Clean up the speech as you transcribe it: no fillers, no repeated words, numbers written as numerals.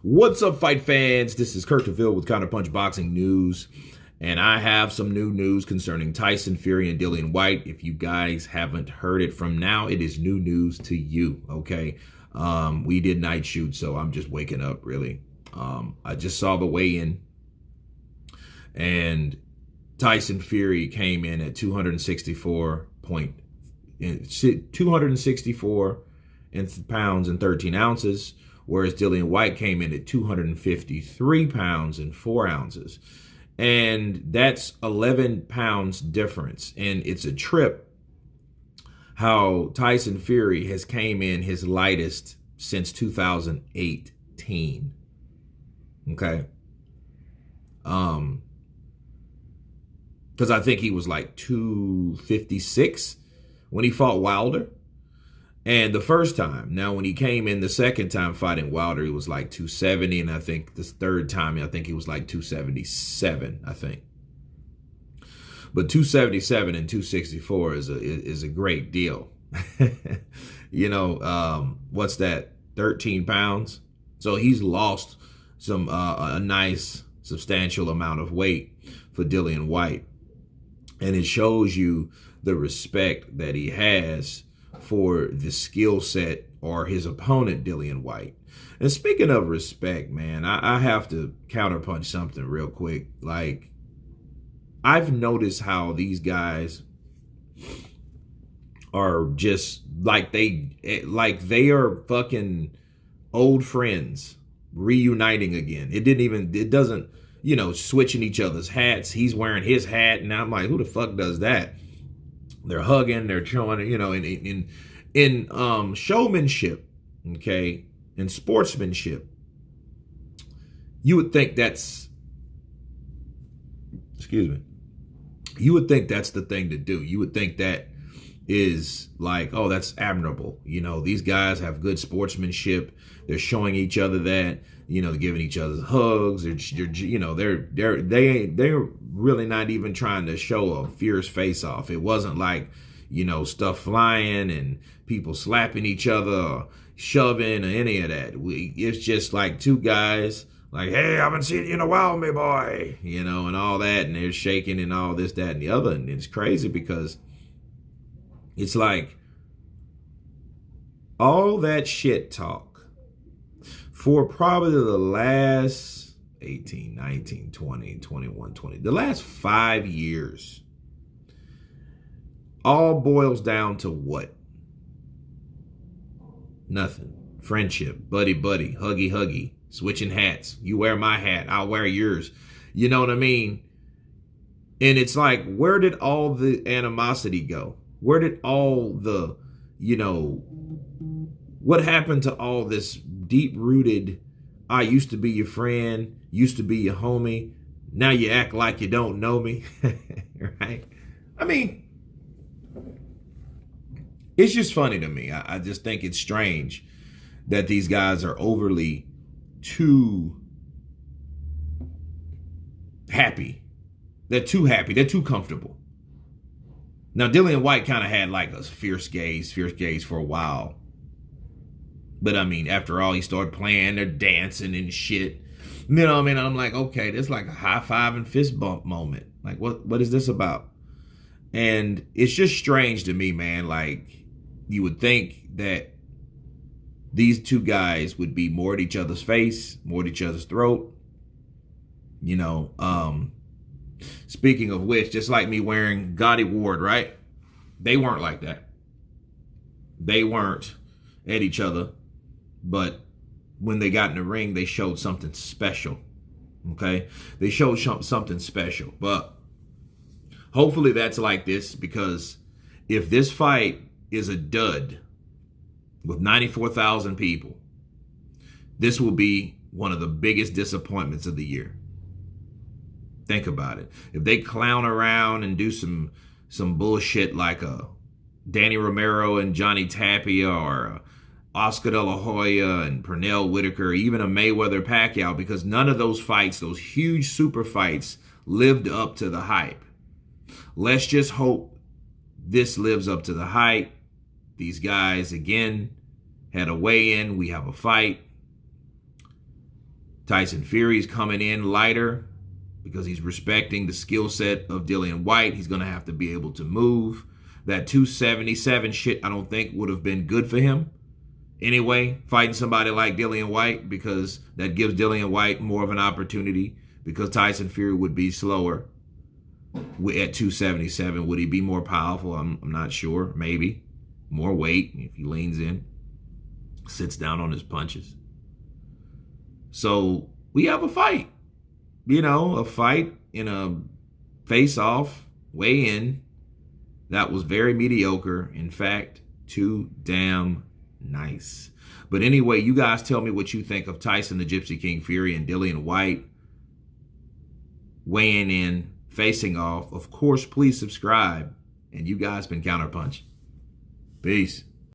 What's up, fight fans? This is Kurt DeVille with Counterpunch Boxing News, and I have some new news concerning Tyson Fury and Dillian Whyte. If you guys haven't heard it from now, it is new news to you, okay? We did night shoot, so I'm just waking up, really. I just saw the weigh-in, and Tyson Fury came in at 264 pounds and 13 ounces, whereas Dillian Whyte came in at 253 pounds and 4 ounces. And that's 11 pounds difference. And it's a trip how Tyson Fury has came in his lightest since 2018. Okay. Because I think he was like 256 when he fought Wilder. And the first time, now when he came in the second time fighting Wilder, he was like 270. And I think this third time, I think he was like 277, I think. But 277 and 264 is a great deal. You know, what's that? 13 pounds. So he's lost some a nice substantial amount of weight for Dillian Whyte. And it shows you the respect that he has for the skill set or his opponent, Dillian Whyte. And speaking of respect, man, I have to counterpunch something real quick. Like, I've noticed how these guys are just like they are fucking old friends reuniting again. It doesn't, you know, switching each other's hats. He's wearing his hat, and I'm like, who the fuck does that? They're hugging, they're showing, you know, in showmanship, okay, in sportsmanship, you would think that's, you would think that's the thing to do. You would think that is like, oh, that's admirable. You know, these guys have good sportsmanship. They're showing each other that, you know, they're giving each other hugs. They're really not even trying to show a fierce face-off. It wasn't like, you know, stuff flying and people slapping each other or shoving or any of that. It's just like two guys like, hey, I haven't seen you in a while, me boy, you know, and all that. And they're shaking and all this, that, and the other. And it's crazy because it's like all that shit talk for probably the last 18, 19, 20, 21, 20, the last 5 years, all boils down to what? Nothing. Friendship, buddy, huggy, switching hats. You wear my hat, I'll wear yours. You know what I mean? And it's like, where did all the animosity go? Where did all the, you know, what happened to all this deep-rooted, I used to be your friend, used to be your homie, now you act like you don't know me, right? I mean, it's just funny to me. I just think it's strange that these guys are overly too happy. They're too happy. They're too comfortable. Now, Dillian Whyte kind of had like a fierce gaze for a while. But I mean, after all, he started playing, they're dancing and shit. You know what I mean? I'm like, okay, this is like a high five and fist bump moment. Like, what is this about? And it's just strange to me, man. Like, you would think that these two guys would be more at each other's face, more at each other's throat. You know, speaking of which, just like me wearing Gotti Ward, right? They weren't like that. They weren't at each other. But when they got in the ring, they showed something special, okay? They showed something special. But hopefully that's like this, because if this fight is a dud with 94,000 people, this will be one of the biggest disappointments of the year. Think about it. If they clown around and do some bullshit like a Danny Romero and Johnny Tapia, or Oscar De La Hoya and Pernell Whitaker, even a Mayweather-Pacquiao, because none of those fights, those huge super fights, lived up to the hype. Let's just hope this lives up to the hype. These guys, again, had a weigh-in. We have a fight. Tyson Fury's coming in lighter because he's respecting the skill set of Dillian Whyte. He's going to have to be able to move. That 277 shit, I don't think would have been good for him anyway, fighting somebody like Dillian Whyte, because that gives Dillian Whyte more of an opportunity, because Tyson Fury would be slower at 277. Would he be more powerful? I'm not sure. Maybe. More weight if he leans in, sits down on his punches. So we have a fight. You know, a fight in a face-off, weigh-in, that was very mediocre. In fact, too damn nice. But anyway, you guys tell me what you think of Tyson the Gypsy King Fury and Dillian Whyte weighing in, facing off. Of course, please subscribe. And you guys been Counterpunch. Peace.